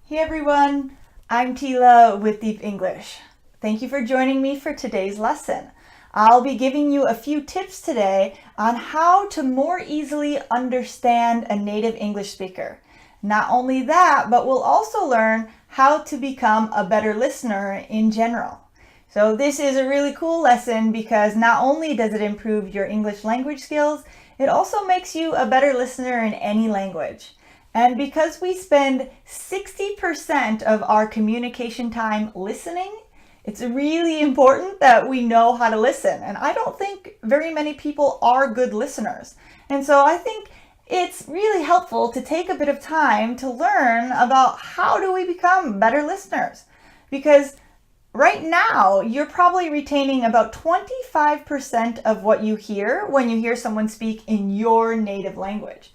Hey everyone, I'm Tila with Deep English. Thank you for joining me for today's lesson. I'll be giving you a few tips today on how to more easily understand a native English speaker. Not only that, but we'll also learn how to become a better listener in general. So this is a really cool lesson because not only does it improve your English language skills, it also makes you a better listener in any language. And because we spend 60% of our communication time listening, it's really important that we know how to listen. And I don't think very many people are good listeners. And so I think it's really helpful to take a bit of time to learn about how do we become better listeners. Because right now, you're probably retaining about 25% of what you hear when you hear someone speak in your native language.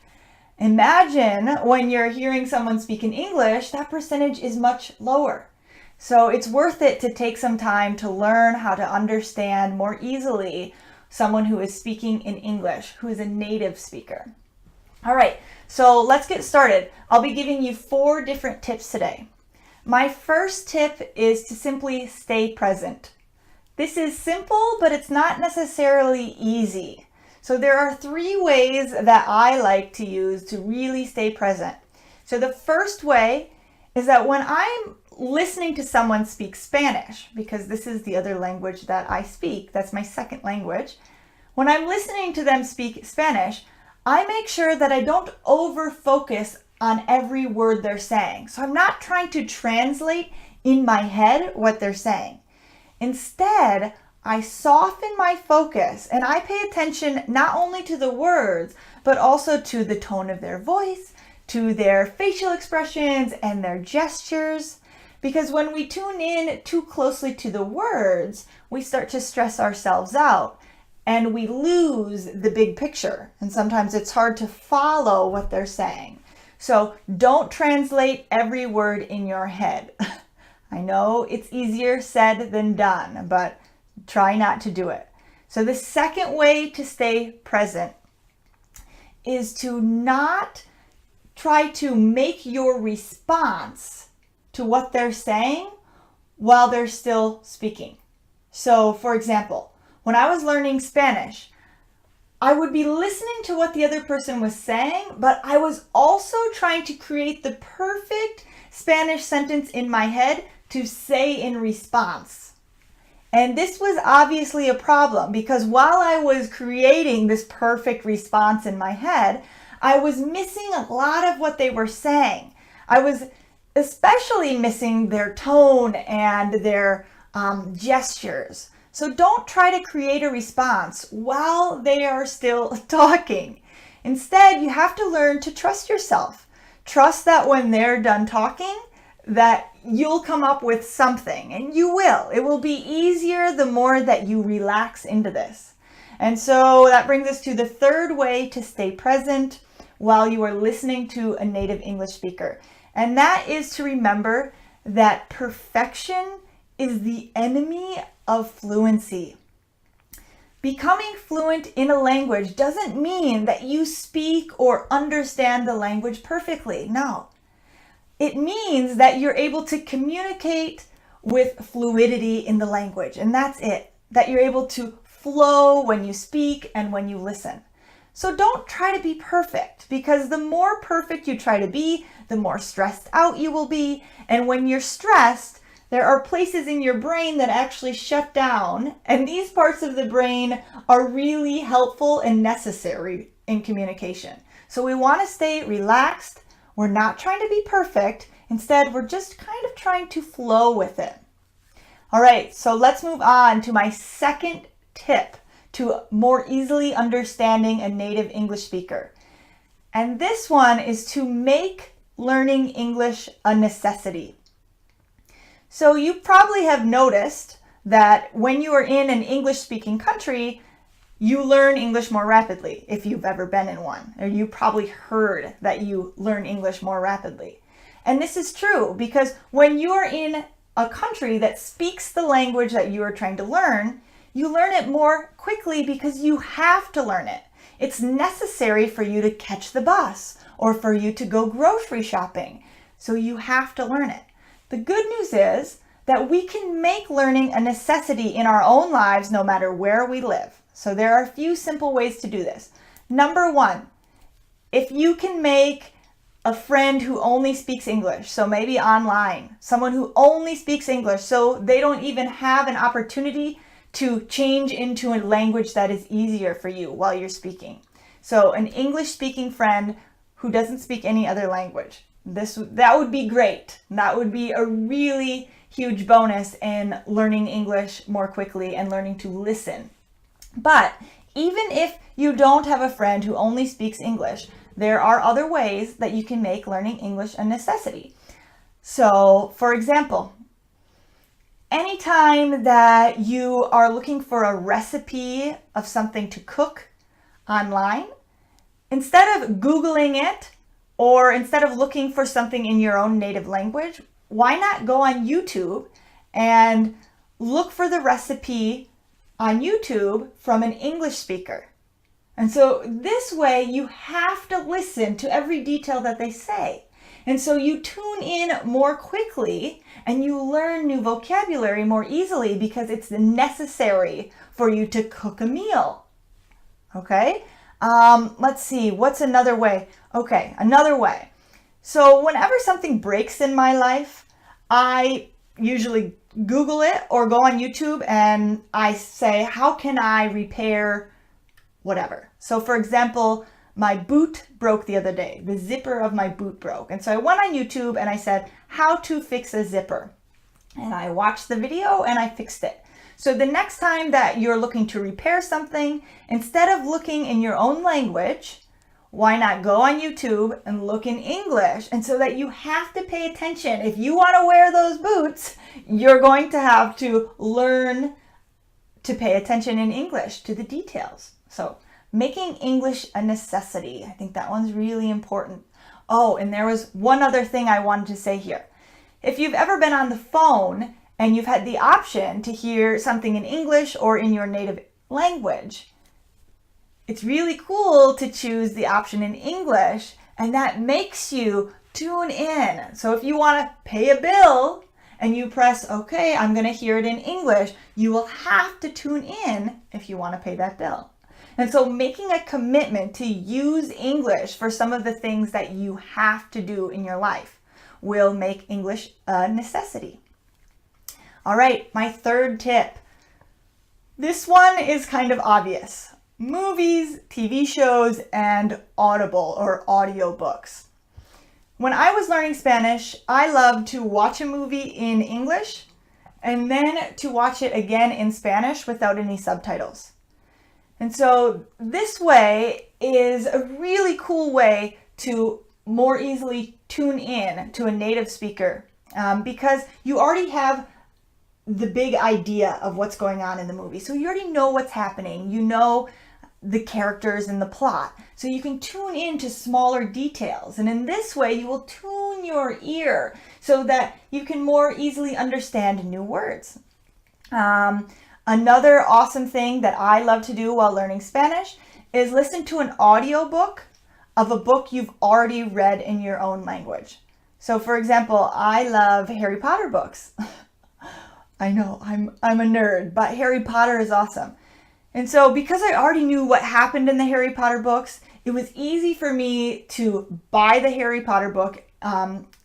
Imagine when you're hearing someone speak in English, that percentage is much lower. So it's worth it to take some time to learn how to understand more easily someone who is speaking in English, who is a native speaker. All right, so let's get started. I'll be giving you 4 different tips today. My first tip is to simply stay present. This is simple, but it's not necessarily easy. So there are 3 ways that I like to use to really stay present. So the first way is that when I'm listening to someone speak Spanish, because this is the other language that I speak, that's my second language, when I'm listening to them speak Spanish, I make sure that I don't over-focus on every word they're saying. So I'm not trying to translate in my head what they're saying. Instead, I soften my focus and I pay attention not only to the words, but also to the tone of their voice, to their facial expressions and their gestures. Because when we tune in too closely to the words, we start to stress ourselves out and we lose the big picture. And sometimes it's hard to follow what they're saying. So don't translate every word in your head. I know it's easier said than done, but try not to do it. So the second way to stay present is to not try to make your response to what they're saying while they're still speaking. So for example, when I was learning Spanish, I would be listening to what the other person was saying, but I was also trying to create the perfect Spanish sentence in my head to say in response. And this was obviously a problem because while I was creating this perfect response in my head, I was missing a lot of what they were saying. I was especially missing their tone and their gestures. So don't try to create a response while they are still talking. Instead, you have to learn to trust yourself. Trust that when they're done talking, that you'll come up with something, and you will. It will be easier the more that you relax into this. And so that brings us to the third way to stay present while you are listening to a native English speaker. And that is to remember that perfection is the enemy of fluency. Becoming fluent in a language doesn't mean that you speak or understand the language perfectly. No. It means that you're able to communicate with fluidity in the language, and that's it. That you're able to flow when you speak and when you listen. So don't try to be perfect, because the more perfect you try to be, the more stressed out you will be. And when you're stressed, there are places in your brain that actually shut down, and these parts of the brain are really helpful and necessary in communication. So we want to stay relaxed. We're not trying to be perfect. Instead, we're just kind of trying to flow with it. All right, so let's move on to my second tip to more easily understanding a native English speaker. And this one is to make learning English a necessity. So you probably have noticed that when you are in an English-speaking country, you learn English more rapidly if you've ever been in one, or you probably heard that you learn English more rapidly. And this is true because when you are in a country that speaks the language that you are trying to learn, you learn it more quickly because you have to learn it. It's necessary for you to catch the bus or for you to go grocery shopping. So you have to learn it. The good news is that we can make learning a necessity in our own lives no matter where we live. So there are a few simple ways to do this. Number one, if you can make a friend who only speaks English, so maybe online, someone who only speaks English, so they don't even have an opportunity to change into a language that is easier for you while you're speaking. So an English-speaking friend who doesn't speak any other language. That would be great. That would be a really huge bonus in learning English more quickly and learning to listen. But even if you don't have a friend who only speaks English, there are other ways that you can make learning English a necessity. So, for example, anytime that you are looking for a recipe of something to cook online, instead of Googling it or instead of looking for something in your own native language, why not go on YouTube and look for the recipe on YouTube from an English speaker? And so this way you have to listen to every detail that they say. And so you tune in more quickly and you learn new vocabulary more easily because it's necessary for you to cook a meal. Okay? Let's see, what's another way? Okay, another way. So whenever something breaks in my life, I usually Google it or go on YouTube and I say, how can I repair whatever? So for example, my boot broke the other day. The zipper of my boot broke. And so I went on YouTube and I said, how to fix a zipper. And I watched the video and I fixed it. So the next time that you're looking to repair something, instead of looking in your own language, why not go on YouTube and look in English? And so that you have to pay attention. If you want to wear those boots, you're going to have to learn to pay attention in English to the details. So making English a necessity. I think that one's really important. Oh, and there was one other thing I wanted to say here. If you've ever been on the phone and you've had the option to hear something in English or in your native language, it's really cool to choose the option in English, and that makes you tune in. So if you want to pay a bill and you press, okay, I'm going to hear it in English, you will have to tune in if you want to pay that bill. And so making a commitment to use English for some of the things that you have to do in your life will make English a necessity. All right, my third tip. This one is kind of obvious. Movies, TV shows, and Audible or audiobooks. When I was learning Spanish, I loved to watch a movie in English and then to watch it again in Spanish without any subtitles. And so this way is a really cool way to more easily tune in to a native speaker because you already have the big idea of what's going on in the movie. So you already know what's happening. You know the characters and the plot. So you can tune in to smaller details. And in this way, you will tune your ear so that you can more easily understand new words. Another awesome thing that I love to do while learning Spanish is listen to an audiobook of a book you've already read in your own language. So for example, I love Harry Potter books. I know, I'm a nerd, but Harry Potter is awesome. And so because I already knew what happened in the Harry Potter books, it was easy for me to buy the Harry Potter book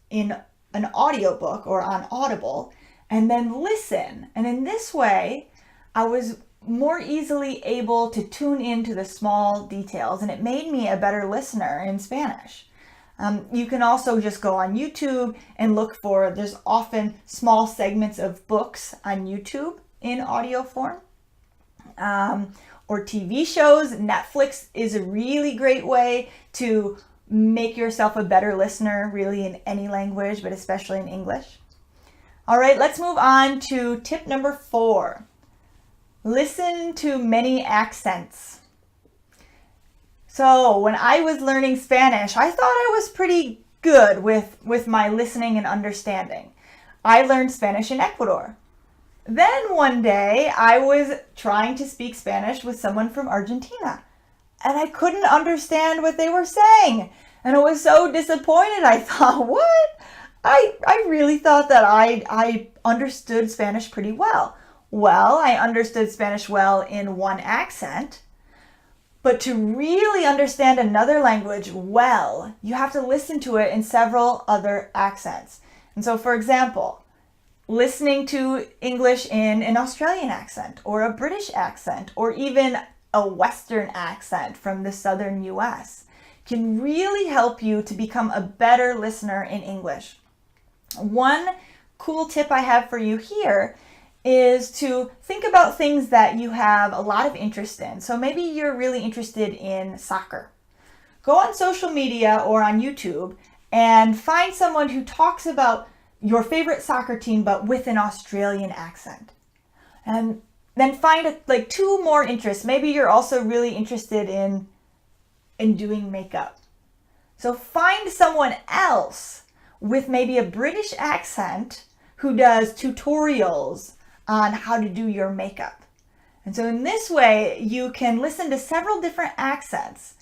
in an audiobook or on Audible and then listen. And in this way, I was more easily able to tune into the small details, and it made me a better listener in Spanish. You can also just go on YouTube and look for, there's often small segments of books on YouTube in audio form. Or TV shows. Netflix is a really great way to make yourself a better listener, really in any language, but especially in English. All right, let's move on to tip number 4. Listen to many accents. So when I was learning Spanish, I thought I was pretty good with my listening and understanding. I learned Spanish in Ecuador. Then one day I was trying to speak Spanish with someone from Argentina and I couldn't understand what they were saying. And I was so disappointed. I thought, what? I really thought that I understood Spanish pretty well. Well, I understood Spanish well in one accent, but to really understand another language well, you have to listen to it in several other accents. And so, for example, listening to English in an Australian accent or a British accent or even a Western accent from the southern US can really help you to become a better listener in English. One cool tip I have for you here is to think about things that you have a lot of interest in. So maybe you're really interested in soccer. Go on social media or on YouTube and find someone who talks about your favorite soccer team but with an Australian accent. And then find like two more interests. Maybe you're also really interested in doing makeup. So find someone else with maybe a British accent who does tutorials on how to do your makeup. And so in this way, you can listen to several different accents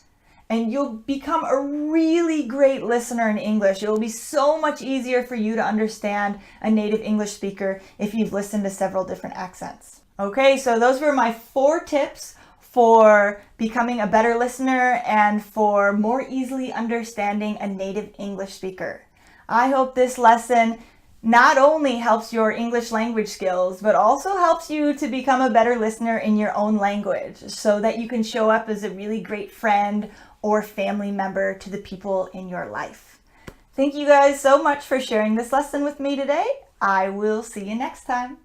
and you'll become a really great listener in English. It will be so much easier for you to understand a native English speaker if you've listened to several different accents. Okay, so those were my 4 tips for becoming a better listener and for more easily understanding a native English speaker. I hope this lesson not only helps your English language skills, but also helps you to become a better listener in your own language so that you can show up as a really great friend or family member to the people in your life. Thank you guys so much for sharing this lesson with me today. I will see you next time.